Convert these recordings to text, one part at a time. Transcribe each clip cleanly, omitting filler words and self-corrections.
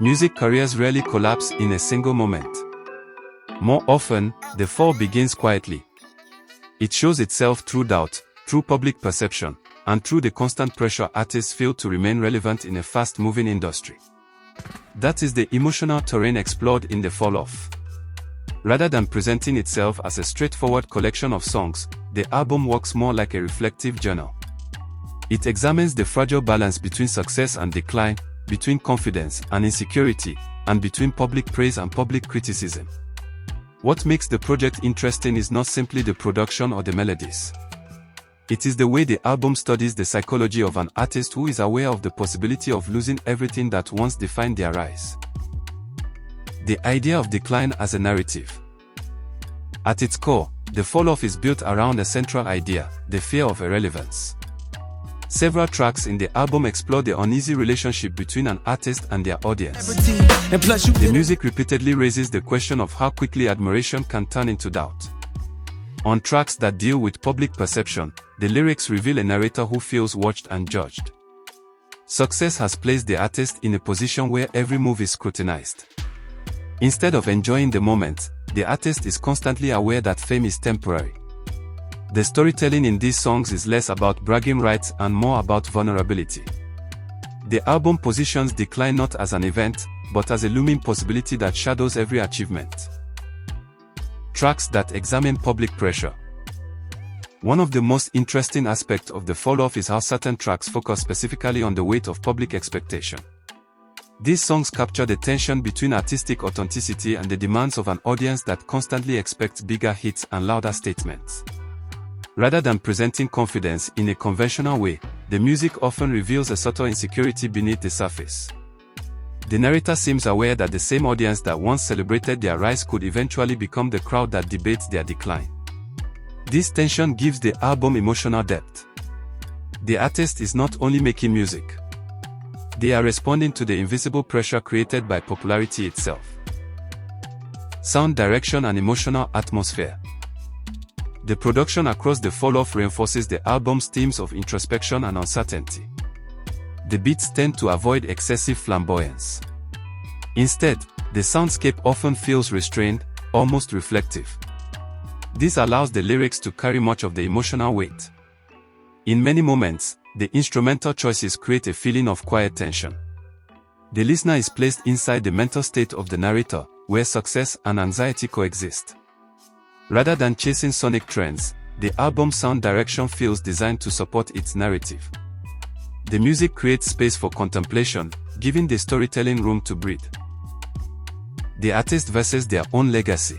Music careers rarely collapse in a single moment. More often, the fall begins quietly. It shows itself through doubt, through public perception, and through the constant pressure artists feel to remain relevant in a fast-moving industry. That is the emotional terrain explored in The Fall Off. Rather than presenting itself as a straightforward collection of songs, the album works more like a reflective journal. It examines the fragile balance between success and decline, between confidence and insecurity, and between public praise and public criticism. What makes the project interesting is not simply the production or the melodies. It is the way the album studies the psychology of an artist who is aware of the possibility of losing everything that once defined their rise. The idea of decline as a narrative. At its core, The Fall Off is built around a central idea, the fear of irrelevance. Several tracks in the album explore the uneasy relationship between an artist and their audience. The music repeatedly raises the question of how quickly admiration can turn into doubt. On tracks that deal with public perception, the lyrics reveal a narrator who feels watched and judged. Success has placed the artist in a position where every move is scrutinized. Instead of enjoying the moment, the artist is constantly aware that fame is temporary. The storytelling in these songs is less about bragging rights and more about vulnerability. The album positions decline not as an event, but as a looming possibility that shadows every achievement. Tracks that examine public pressure. One of the most interesting aspects of The Fall Off is how certain tracks focus specifically on the weight of public expectation. These songs capture the tension between artistic authenticity and the demands of an audience that constantly expects bigger hits and louder statements. Rather than presenting confidence in a conventional way, the music often reveals a subtle insecurity beneath the surface. The narrator seems aware that the same audience that once celebrated their rise could eventually become the crowd that debates their decline. This tension gives the album emotional depth. The artist is not only making music. They are responding to the invisible pressure created by popularity itself. Sound direction and emotional atmosphere. The production across The Fall Off reinforces the album's themes of introspection and uncertainty. The beats tend to avoid excessive flamboyance. Instead, the soundscape often feels restrained, almost reflective. This allows the lyrics to carry much of the emotional weight. In many moments, the instrumental choices create a feeling of quiet tension. The listener is placed inside the mental state of the narrator, where success and anxiety coexist. Rather than chasing sonic trends, the album's sound direction feels designed to support its narrative. The music creates space for contemplation, giving the storytelling room to breathe. The artist versus their own legacy.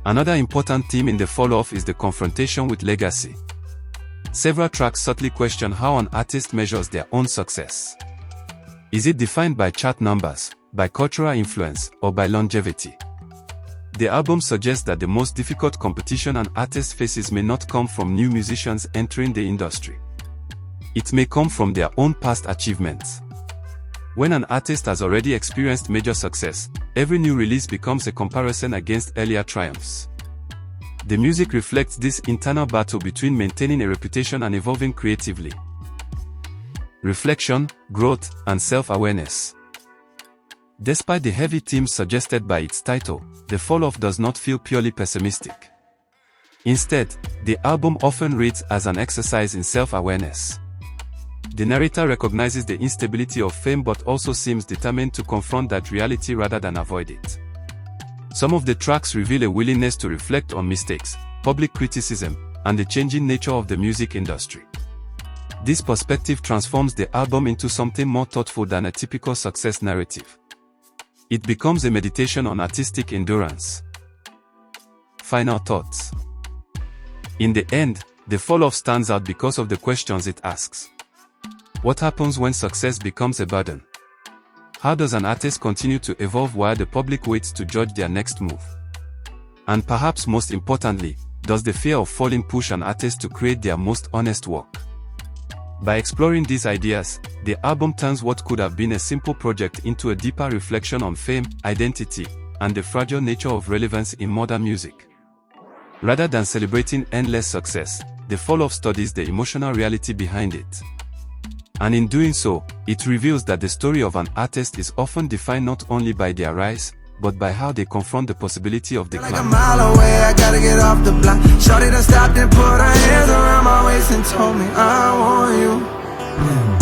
Another important theme in The Fall Off is the confrontation with legacy. Several tracks subtly question how an artist measures their own success. Is it defined by chart numbers, by cultural influence, or by longevity? The album suggests that the most difficult competition an artist faces may not come from new musicians entering the industry. It may come from their own past achievements. When an artist has already experienced major success, every new release becomes a comparison against earlier triumphs. The music reflects this internal battle between maintaining a reputation and evolving creatively. Reflection, growth, and self-awareness. Despite the heavy themes suggested by its title, The Fall Off does not feel purely pessimistic. Instead, the album often reads as an exercise in self-awareness. The narrator recognizes the instability of fame but also seems determined to confront that reality rather than avoid it. Some of the tracks reveal a willingness to reflect on mistakes, public criticism, and the changing nature of the music industry. This perspective transforms the album into something more thoughtful than a typical success narrative. It becomes a meditation on artistic endurance. Final thoughts. In the end, The Fall Off stands out because of the questions it asks. What happens when success becomes a burden? How does an artist continue to evolve while the public waits to judge their next move? And perhaps most importantly, does the fear of falling push an artist to create their most honest work? By exploring these ideas, the album turns what could have been a simple project into a deeper reflection on fame, identity, and the fragile nature of relevance in modern music. Rather than celebrating endless success, The Fall Off studies the emotional reality behind it. And in doing so, it reveals that the story of an artist is often defined not only by their rise, but by how they confront the possibility of decline. Like a mile away, I gotta get off the block. Shorty done stopped and put her hands around my waist and told me I want you.